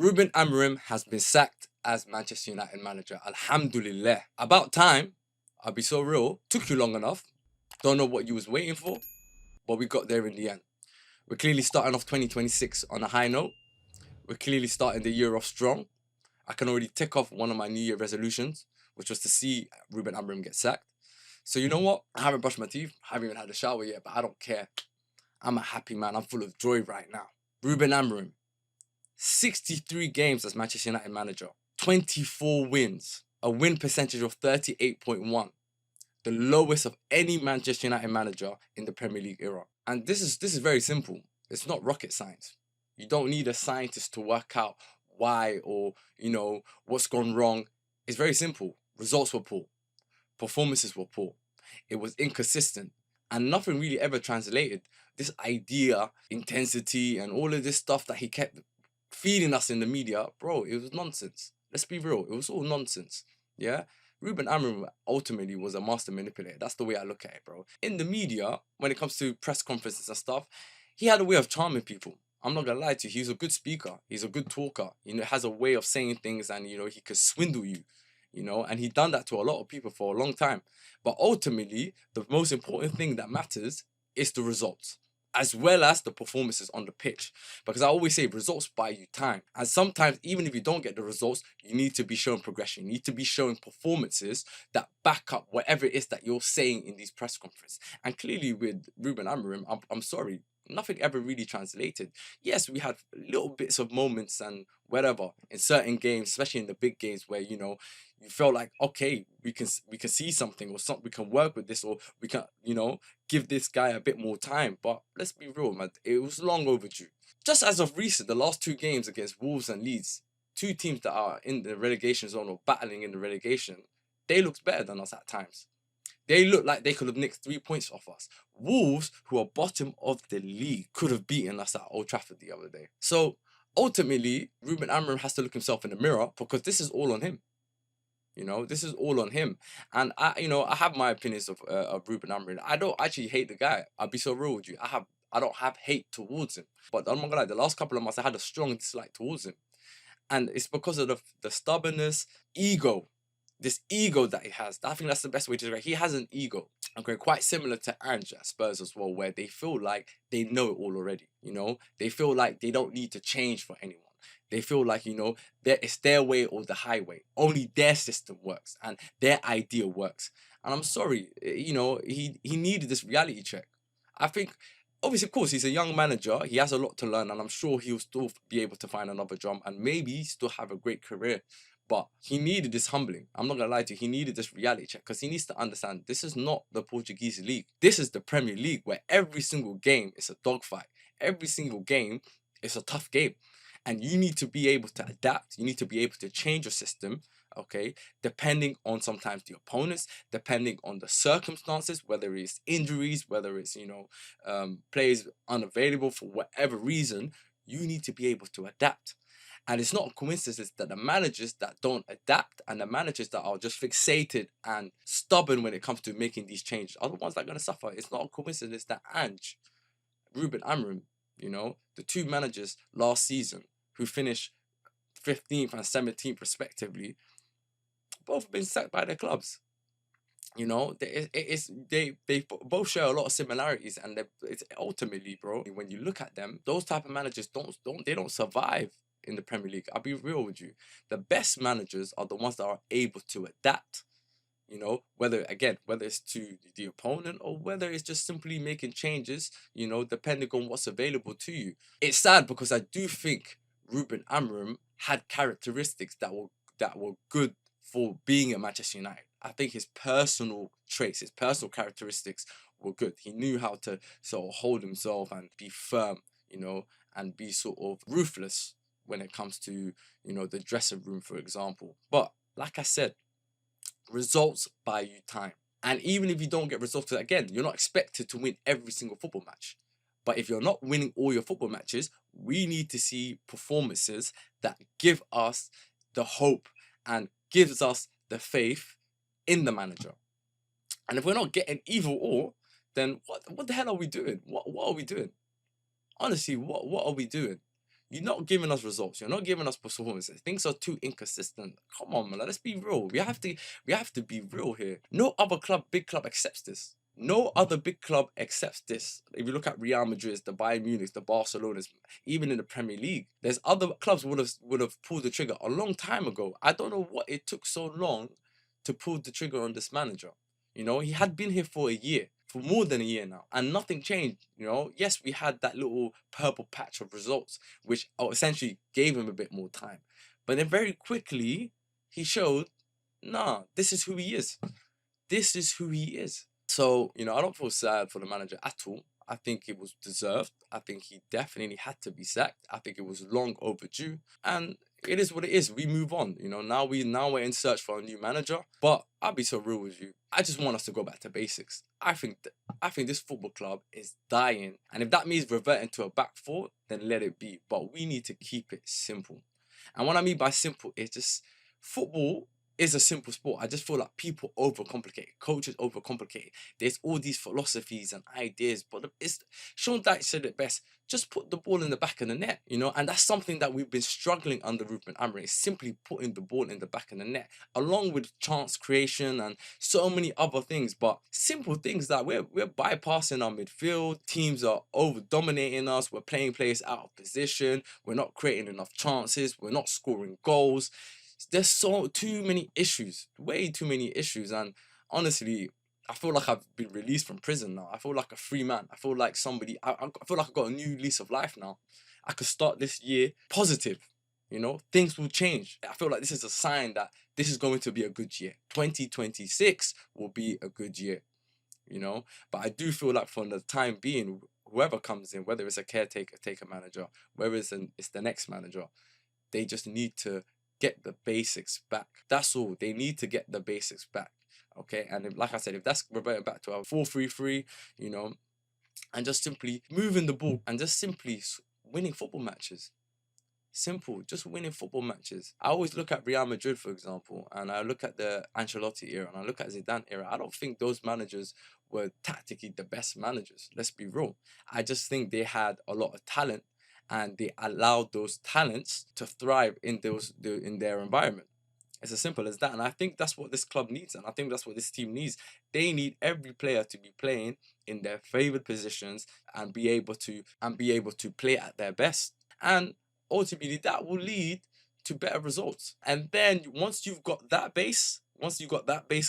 Ruben Amorim has been sacked as Manchester United manager. Alhamdulillah. About time. I'll be so real. Took you long enough. Don't know what you was waiting for, but we got there in the end. We're clearly starting off 2026 on a high note. We're clearly starting the year off strong. I can already tick off one of my New Year resolutions, which was to see Ruben Amorim get sacked. So you know what? I haven't brushed my teeth. I haven't even had a shower yet, but I don't care. I'm a happy man. I'm full of joy right now. Ruben Amorim, 63 games as Manchester United manager, 24 wins, a win percentage of 38.1, the lowest of any Manchester United manager in the Premier League era. And this is very simple. It's not rocket science. You don't need a scientist to work out why or, what's gone wrong. It's very simple. Results were poor. Performances were poor. It was inconsistent. And nothing really ever translated. This idea, intensity, and all of this stuff that he kept feeding us in the media, bro, it was nonsense. Let's be real. It was all nonsense. Yeah? Ruben Amorim ultimately was a master manipulator. That's the way I look at it, bro. In the media, when it comes to press conferences and stuff, he had a way of charming people. I'm not gonna lie to you. He's a good speaker. He's a good talker. Has a way of saying things, and he could swindle you. And he done that to a lot of people for a long time. But ultimately, the most important thing that matters is the results, as well as the performances on the pitch. Because I always say results buy you time. And sometimes, even if you don't get the results, you need to be showing progression. You need to be showing performances that back up whatever it is that you're saying in these press conferences. And clearly with Ruben Amorim, I'm sorry, nothing ever really translated. Yes, we had little bits of moments and whatever in certain games, especially in the big games where, you felt like, okay, we can see something, or something, we can work with this, or we can, give this guy a bit more time. But let's be real, man, it was long overdue. Just as of recent, the last two games against Wolves and Leeds, two teams that are in the relegation zone or battling in the relegation, they looked better than us at times. They looked like they could have nicked 3 points off us. Wolves, who are bottom of the league, could have beaten us at Old Trafford the other day. So ultimately, Ruben Amorim has to look himself in the mirror, because this is all on him. This is all on him. And I have my opinions of Ruben Amorim. I don't actually hate the guy. I'll be so real with you. I don't have hate towards him. But I'm not gonna lie, the last couple of months I had a strong dislike towards him. And it's because of the stubbornness, ego. This ego that he has. I think that's the best way to describe it. He has an ego. Okay, quite similar to Ange at Spurs as well, where they feel like they know it all already. They feel like they don't need to change for anyone. They feel like, it's their way or the highway. Only their system works and their idea works. And I'm sorry, he needed this reality check. I think, obviously, of course, he's a young manager. He has a lot to learn, and I'm sure he'll still be able to find another job and maybe still have a great career. But he needed this humbling. I'm not going to lie to you. He needed this reality check, because he needs to understand this is not the Portuguese league. This is the Premier League, where every single game is a dogfight. Every single game is a tough game. And you need to be able to adapt. You need to be able to change your system, okay, depending on sometimes the opponents, depending on the circumstances, whether it's injuries, whether it's, players unavailable for whatever reason. You need to be able to adapt. And it's not a coincidence that the managers that don't adapt and the managers that are just fixated and stubborn when it comes to making these changes are the ones that are going to suffer. It's not a coincidence that Ange, Ruben Amorim, the two managers last season who finished 15th and 17th respectively, both been sacked by their clubs. They both share a lot of similarities, and it's ultimately, bro, when you look at them, those type of managers don't survive in the Premier League. I'll be real with you. The best managers are the ones that are able to adapt. Whether it's to the opponent or whether it's just simply making changes, depending on what's available to you. It's sad because I do think Ruben Amorim had characteristics that were good for being at Manchester United. I think his personal traits, his personal characteristics were good. He knew how to sort of hold himself and be firm, and be sort of ruthless when it comes to, the dressing room, for example. But like I said, results buy you time. And even if you don't get results, again, you're not expected to win every single football match. But if you're not winning all your football matches, we need to see performances that give us the hope and gives us the faith in the manager. And if we're not getting either or, then what the hell are we doing? What are we doing? Honestly, what are we doing? You're not giving us results. You're not giving us performances. Things are too inconsistent. Come on, man. Let's be real. We have to be real here. No other club, big club accepts this. No other big club accepts this. If you look at Real Madrid, the Bayern Munich, the Barcelonas, even in the Premier League, there's other clubs would have pulled the trigger a long time ago. I don't know what it took so long to pull the trigger on this manager. You know, he had been here for a year, for more than a year now, and nothing changed. You know, yes, we had that little purple patch of results, which essentially gave him a bit more time. But then very quickly, he showed, nah, this is who he is. This is who he is. So, you know, I don't feel sad for the manager at all. I think it was deserved. I think he definitely had to be sacked. I think it was long overdue. And it is what it is. We move on. You know, now we're in search for a new manager. But I'll be so real with you. I just want us to go back to basics. I think this football club is dying. And if that means reverting to a back four, then let it be. But we need to keep it simple. And what I mean by simple is just football is a simple sport. I just feel like people overcomplicate it. Coaches overcomplicate it. There's all these philosophies and ideas, but it's Sean Dyche said it best. Just put the ball in the back of the net, you know, and that's something that we've been struggling under Ruben Amorim. Is simply putting the ball in the back of the net, along with chance creation and so many other things. But simple things that we're bypassing our midfield. Teams are over dominating us. We're playing players out of position. We're not creating enough chances. We're not scoring goals. There's too many issues, way too many issues, and honestly, I feel like I've been released from prison now. I feel like a free man. I feel like somebody. I feel like I've got a new lease of life now. I could start this year positive. You know, things will change. I feel like this is a sign that this is going to be a good year. 2026 will be a good year. You know, but I do feel like for the time being, whoever comes in, whether it's a caretaker, manager, whether it's the next manager, they just need to get the basics back. That's all. They need to get the basics back. Okay, and like I said, if that's reverting back to our 4-3-3, you know, and just simply moving the ball and just simply winning football matches. Simple, just winning football matches. I always look at Real Madrid, for example, and I look at the Ancelotti era and I look at Zidane era. I don't think those managers were tactically the best managers. Let's be real. I just think they had a lot of talent and they allowed those talents to thrive in their environment. It's as simple as that. And I think that's what this club needs. And I think that's what this team needs. They need every player to be playing in their favored positions and be able to play at their best. And ultimately that will lead to better results. And then once you've got that base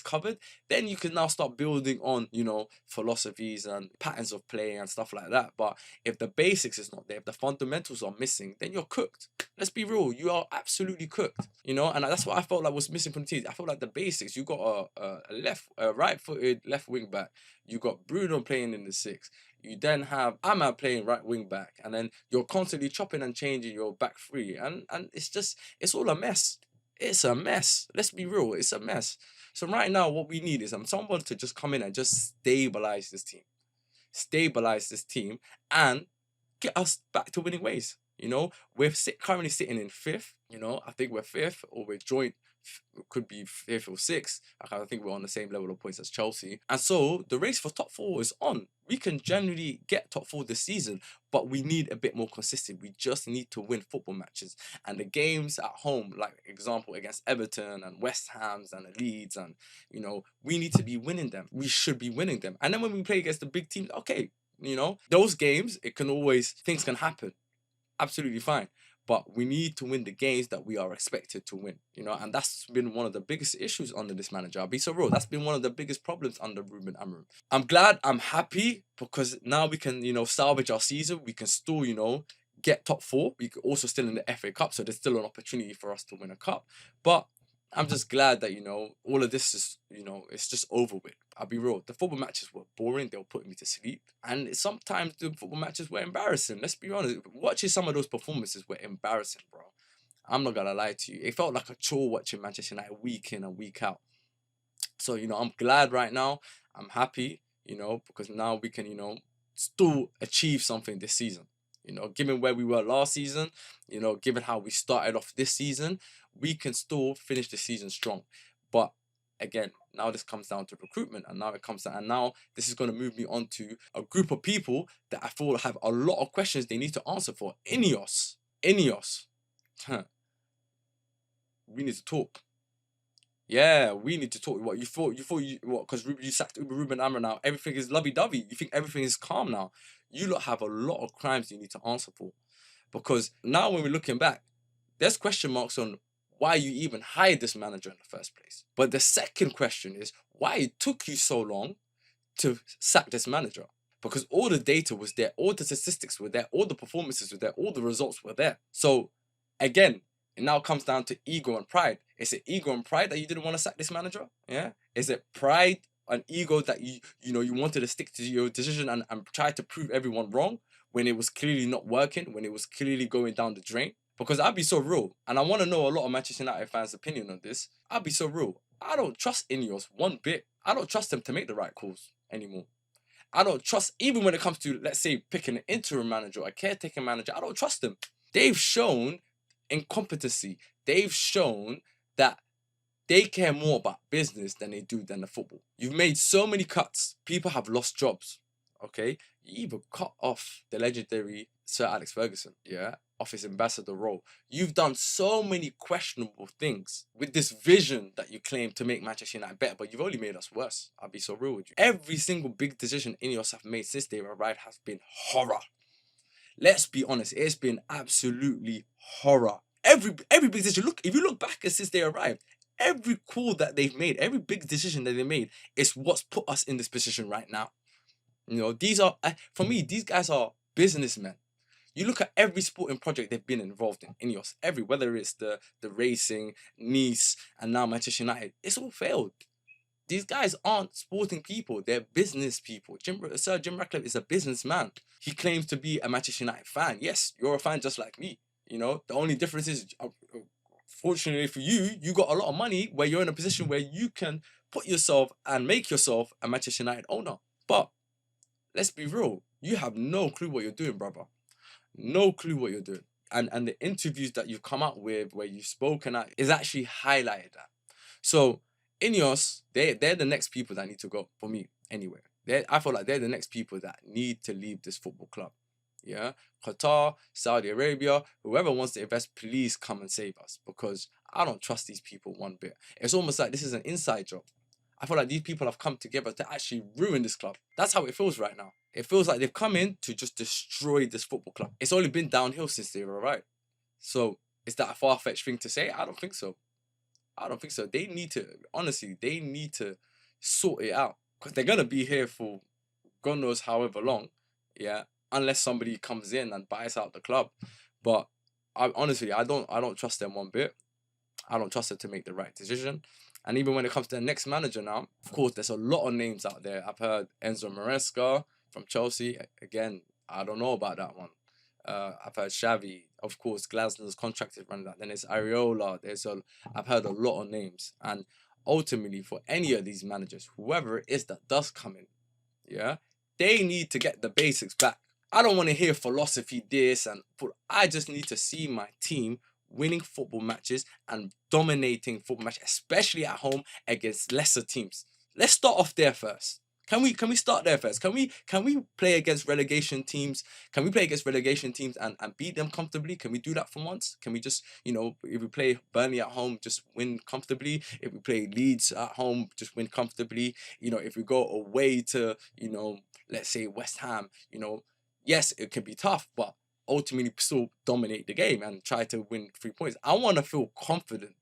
covered, then you can now start building on, you know, philosophies and patterns of play and stuff like that. But if the basics is not there, if the fundamentals are missing, then you're cooked. Let's be real, you are absolutely cooked, you know. And that's what I felt like was missing from the team. I felt like the basics, you got a right-footed left wing back, you got Bruno playing in the six, you then have Ahmad playing right wing back, and then you're constantly chopping and changing your back three, and it's all a mess. It's a mess. Let's be real, it's a mess. So right now, what we need is someone to just come in and just stabilize this team, and get us back to winning ways. You know, we're currently sitting in fifth. You know, I think we're fifth, or we're joint. Could be fifth or sixth. I think we're on the same level of points as Chelsea. And so the race for top four is on. We can generally get top four this season, but we need a bit more consistent. We just need to win football matches. And the games at home, like example against Everton and West Ham's and the Leeds, and you know, we need to be winning them. We should be winning them. And then when we play against the big teams, okay, you know, those games, things can happen. Absolutely fine. But we need to win the games that we are expected to win, you know, and that's been one of the biggest issues under this manager. I'll be so real. That's been one of the biggest problems under Ruben Amorim. I'm glad, I'm happy, because now we can, you know, salvage our season. We can still, you know, get top four. We could also still in the FA Cup, so there's still an opportunity for us to win a cup. But I'm just glad that, you know, all of this is, you know, it's just over with. I'll be real. The football matches were boring. They were putting me to sleep. And sometimes the football matches were embarrassing. Let's be honest. Watching some of those performances were embarrassing, bro. I'm not going to lie to you. It felt like a chore watching Manchester United week in and week out. So, you know, I'm glad right now. I'm happy, you know, because now we can, you know, still achieve something this season. You know, given where we were last season, you know, given how we started off this season, we can still finish the season strong. But again, now this comes down to recruitment, and now this is going to move me on to a group of people that I feel have a lot of questions they need to answer for. INEOS. INEOS, we need to talk. Yeah, we need to talk. What you thought? What? Because you sacked Ruben Amorim now. Everything is lovey-dovey. You think everything is calm now. You lot have a lot of crimes you need to answer for. Because now when we're looking back, there's question marks on why you even hired this manager in the first place. But the second question is why it took you so long to sack this manager. Because all the data was there, all the statistics were there, all the performances were there, all the results were there. So again, it now comes down to ego and pride. Is it ego and pride that you didn't want to sack this manager? Yeah. Is it pride and ego that you wanted to stick to your decision and try to prove everyone wrong when it was clearly not working, when it was clearly going down the drain? Because I'll be so real, and I want to know a lot of Manchester United fans' opinion on this. I'll be so real. I don't trust INEOS one bit. I don't trust them to make the right calls anymore. I don't trust, even when it comes to, let's say, picking an interim manager or a caretaker manager, I don't trust them. They've shown incompetency. They've shown that they care more about business than they do than the football. You've made so many cuts. People have lost jobs. Okay? You even cut off the legendary Sir Alex Ferguson, yeah, off his ambassador role. You've done so many questionable things with this vision that you claim to make Manchester United better, but you've only made us worse. I'll be so real with you. Every single big decision INEOS have made since they've arrived has been horror. Let's be honest, it's been absolutely horror. Every big decision. Look, if you look back at since they arrived, every call that they've made, every big decision that they made is what's put us in this position right now. You know, these are, for me, these guys are businessmen. You look at every sporting project they've been involved in INEOS, whether it's the racing, Nice, and now Manchester United, it's all failed. These guys aren't sporting people, they're business people. Sir Jim Ratcliffe is a businessman. He claims to be a Manchester United fan. Yes, you're a fan just like me. You know, the only difference is, fortunately for you, you got a lot of money where you're in a position where you can put yourself and make yourself a Manchester United owner. But let's be real, you have no clue what you're doing, brother. No clue what you're doing. And the interviews that you've come out with, where you've spoken at, is actually highlighted that. So INEOS, they're the next people that need to go, for me, anyway. I feel like they're the next people that need to leave this football club. Yeah, Qatar, Saudi Arabia, whoever wants to invest, please come and save us, because I don't trust these people one bit. It's almost like this is an inside job. I feel like these people have come together to actually ruin this club. That's how it feels right now. It feels like they've come in to just destroy this football club. It's only been downhill since they were arrived. So is that a far-fetched thing to say? I don't think so. I don't think so. They need to, honestly, they need to sort it out, because they're going to be here for God knows however long. Yeah, unless somebody comes in and buys out the club. But honestly, I don't trust them one bit. I don't trust them to make the right decision. And even when it comes to the next manager now, of course, there's a lot of names out there. I've heard Enzo Maresca from Chelsea. Again, I don't know about that one. I've heard Xavi. Of course, Glasner's contract is running out. Then there's Areola. I've heard a lot of names. And ultimately, for any of these managers, whoever it is that does come in, yeah, they need to get the basics back. I don't want to hear philosophy this and I just need to see my team winning football matches and dominating football matches, especially at home against lesser teams. Let's start off there first. Can we start there first? Can we play against relegation teams? Can we play against relegation teams and beat them comfortably? Can we do that for once? Can we just, if we play Burnley at home, just win comfortably? If we play Leeds at home, just win comfortably? If we go away to, let's say West Ham, yes, it can be tough, but ultimately still dominate the game and try to win 3 points. I want to feel confident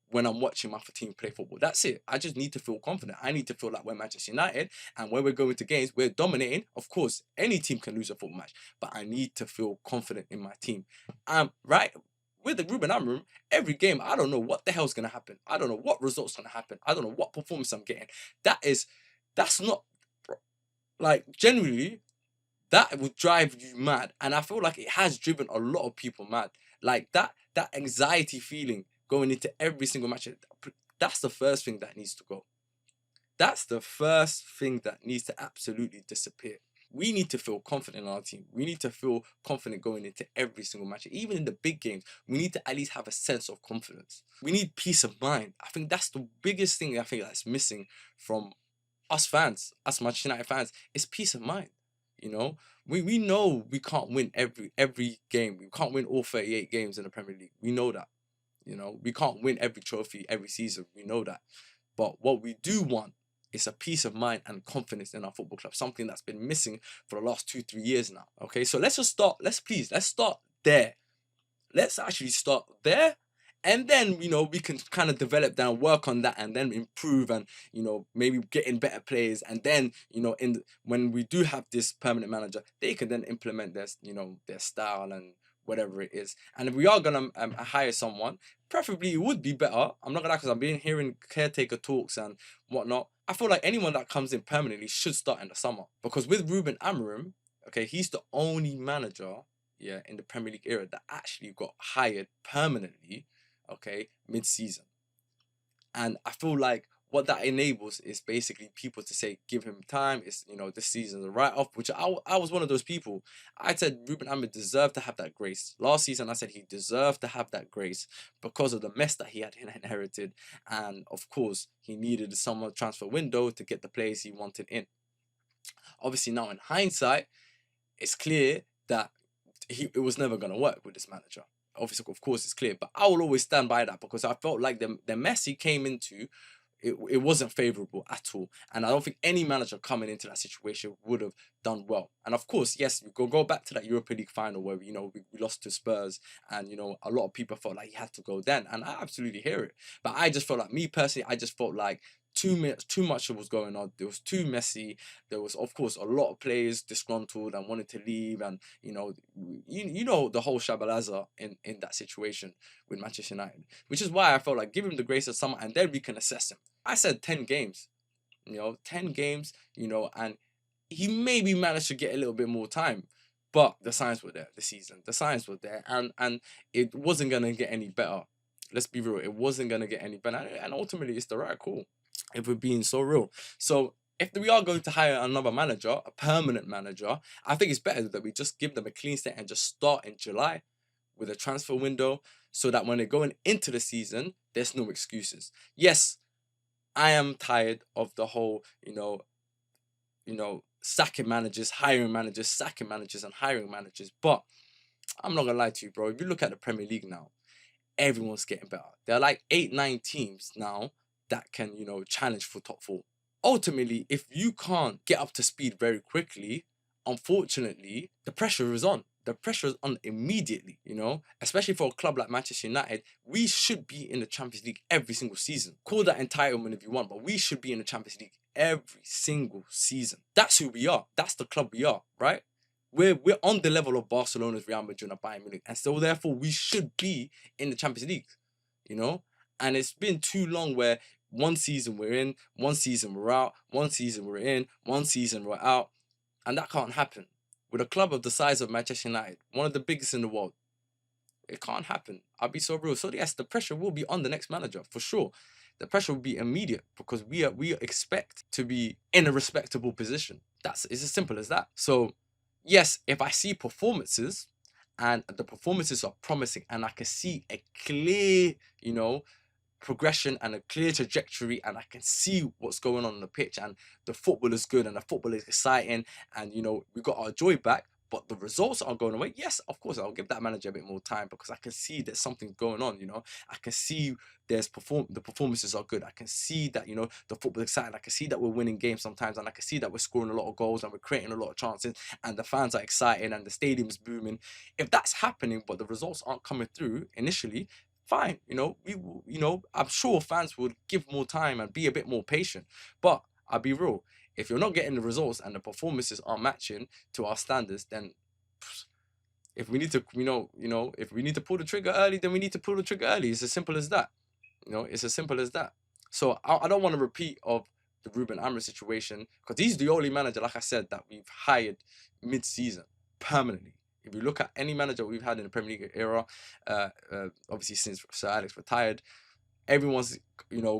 when I'm watching my team play football. That's it. I just need to feel confident. I need to feel like we're Manchester United, and when we're going to games, we're dominating. Of course, any team can lose a football match, but I need to feel confident in my team. Right? With the Ruben Amorim, every game, I don't know what the hell's going to happen. I don't know what results going to happen. I don't know what performance I'm getting. That's not, like, generally, that would drive you mad. And I feel like it has driven a lot of people mad. Like that anxiety feeling going into every single match, that's the first thing that needs to go. That's the first thing that needs to absolutely disappear. We need to feel confident in our team. We need to feel confident going into every single match. Even in the big games, we need to at least have a sense of confidence. We need peace of mind. I think that's the biggest thing I think that's missing from us fans, us Manchester United fans, is peace of mind. You know, we know we can't win every game. We can't win all 38 games in the Premier League. We know that. You know, we can't win every trophy every season. We know that. But what we do want is a peace of mind and confidence in our football club, something that's been missing for the last 2-3 years now. Okay, so let's just start. Let's start there. Let's actually start there. And then, we can kind of develop that and work on that and then improve and, maybe get in better players. And then, when we do have this permanent manager, they can then implement their style and whatever it is. And if we are going to hire someone, preferably it would be better. I'm not going to lie, because I've been hearing caretaker talks and whatnot. I feel like anyone that comes in permanently should start in the summer. Because with Ruben Amorim, okay, he's the only manager in the Premier League era that actually got hired permanently, okay, mid-season. And I feel like what that enables is basically people to say, give him time. It's, this season's a write-off, which I was one of those people. I said Ruben Amorim deserved to have that grace. Last season, I said he deserved to have that grace because of the mess that he had inherited. And of course, he needed a summer transfer window to get the players he wanted in. Obviously, now in hindsight, it's clear that it was never going to work with this manager. Obviously, of course, it's clear, but I will always stand by that because I felt like the mess he came into, it wasn't favourable at all. And I don't think any manager coming into that situation would have done well. And of course, yes, we go back to that Europa League final where, we lost to Spurs and, a lot of people felt like he had to go then. And I absolutely hear it. But I just felt like, me personally, I just felt like too much was going on. It was too messy. There was, of course, a lot of players disgruntled and wanted to leave, and you know the whole shabalaza in that situation with Manchester United, which is why I felt like give him the grace of summer and then we can assess him. I said 10 games, 10 games, and he maybe managed to get a little bit more time, but the signs were there. The signs were there, and it wasn't gonna get any better. Let's be real, it wasn't gonna get any better, and ultimately it's the right call, if we're being so real. So if we are going to hire another manager, a permanent manager, I think it's better that we just give them a clean slate and just start in July with a transfer window, so that when they're going into the season, there's no excuses. Yes, I am tired of the whole, sacking managers, hiring managers, sacking managers, and hiring managers. But I'm not gonna lie to you, bro. If you look at the Premier League now, everyone's getting better. There are like 8-9 teams now that can, challenge for top 4. Ultimately, if you can't get up to speed very quickly, unfortunately, the pressure is on. The pressure is on immediately, especially for a club like Manchester United. We should be in the Champions League every single season. Call that entitlement if you want, but we should be in the Champions League every single season. That's who we are. That's the club we are, right? We're on the level of Barcelona's, Real Madrid, and Bayern Munich, and so therefore we should be in the Champions League, And it's been too long where one season we're in, one season we're out, one season we're in, one season we're out, and that can't happen. With a club of the size of Manchester United, one of the biggest in the world, it can't happen. I'll be so real. So yes, the pressure will be on the next manager for sure. The pressure will be immediate because we expect to be in a respectable position. It's as simple as that. So yes, if I see performances and the performances are promising and I can see a clear, progression and a clear trajectory, and I can see what's going on the pitch, and the football is good and the football is exciting, and we got our joy back, but the results aren't going away. Yes, of course, I'll give that manager a bit more time because I can see there's something going on. I can see the performances are good. I can see that the football is exciting. I can see that we're winning games sometimes, and I can see that we're scoring a lot of goals and we're creating a lot of chances, and the fans are excited and the stadium's booming. If that's happening, but the results aren't coming through initially, fine, I'm sure fans would give more time and be a bit more patient. But I'll be real, if you're not getting the results and the performances aren't matching to our standards, then if we need to, if we need to pull the trigger early, then we need to pull the trigger early. It's as simple as that. It's as simple as that. So I don't want to repeat of the Ruben Amorim situation, because he's the only manager, like I said, that we've hired mid-season permanently. If you look at any manager we've had in the Premier League era, obviously since Sir Alex retired, everyone's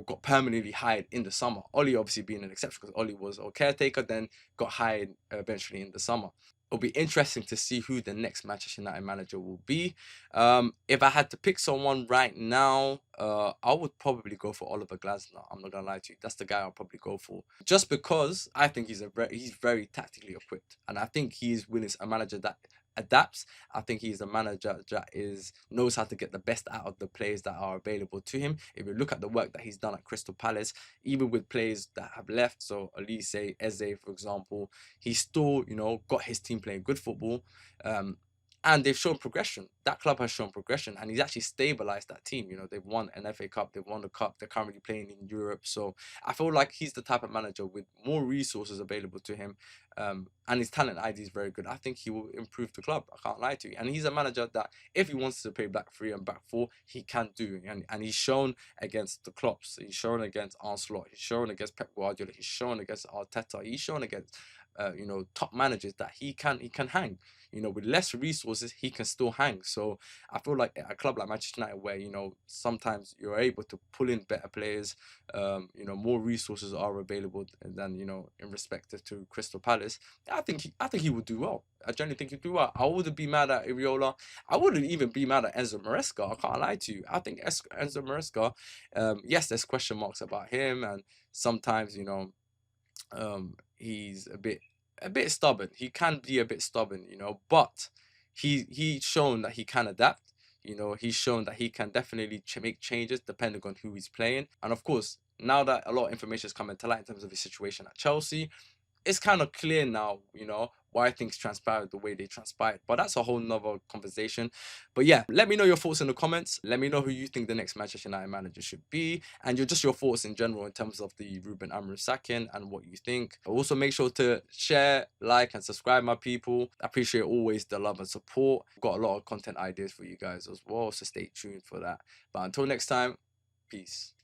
got permanently hired in the summer. Oli obviously being an exception because Oli was a caretaker, then got hired eventually in the summer. It'll be interesting to see who the next Manchester United manager will be. If I had to pick someone right now, I would probably go for Oliver Glasner. I'm not gonna lie to you. That's the guy I'll probably go for, just because I think he's very tactically equipped, and I think he's willing a manager that adapts. I think he's a manager that knows how to get the best out of the players that are available to him. If you look at the work that he's done at Crystal Palace, even with players that have left, so Elise, Eze, for example, he's still, got his team playing good football. And they've shown progression. That club has shown progression, and he's actually stabilized that team. They've won an FA Cup, they've won the cup, they're currently playing in Europe. So I feel like he's the type of manager with more resources available to him, and his talent ID is very good. I think he will improve the club. I can't lie to you. And he's a manager that, if he wants to play back three and back four, he can do. And he's shown against the Klopps, he's shown against Ancelotti, he's shown against Pep Guardiola, he's shown against Arteta, he's shown against top managers that he can hang. With less resources, he can still hang. So I feel like a club like Manchester United, where sometimes you're able to pull in better players, more resources are available than in respect to Crystal Palace. I think he would do well. I genuinely think he'd do well. I wouldn't be mad at Iriola. I wouldn't even be mad at Enzo Maresca. I can't lie to you. I think Enzo Maresca, yes, there's question marks about him, and sometimes he's a bit stubborn. He can be a bit stubborn, but he's shown that he can adapt. He's shown that he can definitely make changes depending on who he's playing. And of course, now that a lot of information is coming to light in terms of his situation at Chelsea, it's kind of clear now, why things transpired the way they transpired. But that's a whole nother conversation. But yeah, let me know your thoughts in the comments. Let me know who you think the next Manchester United manager should be, and your thoughts in general in terms of the Ruben Amorim sacking and what you think. Also, make sure to share, like, and subscribe, my people. I appreciate always the love and support. I've got a lot of content ideas for you guys as well, so stay tuned for that. But until next time, peace.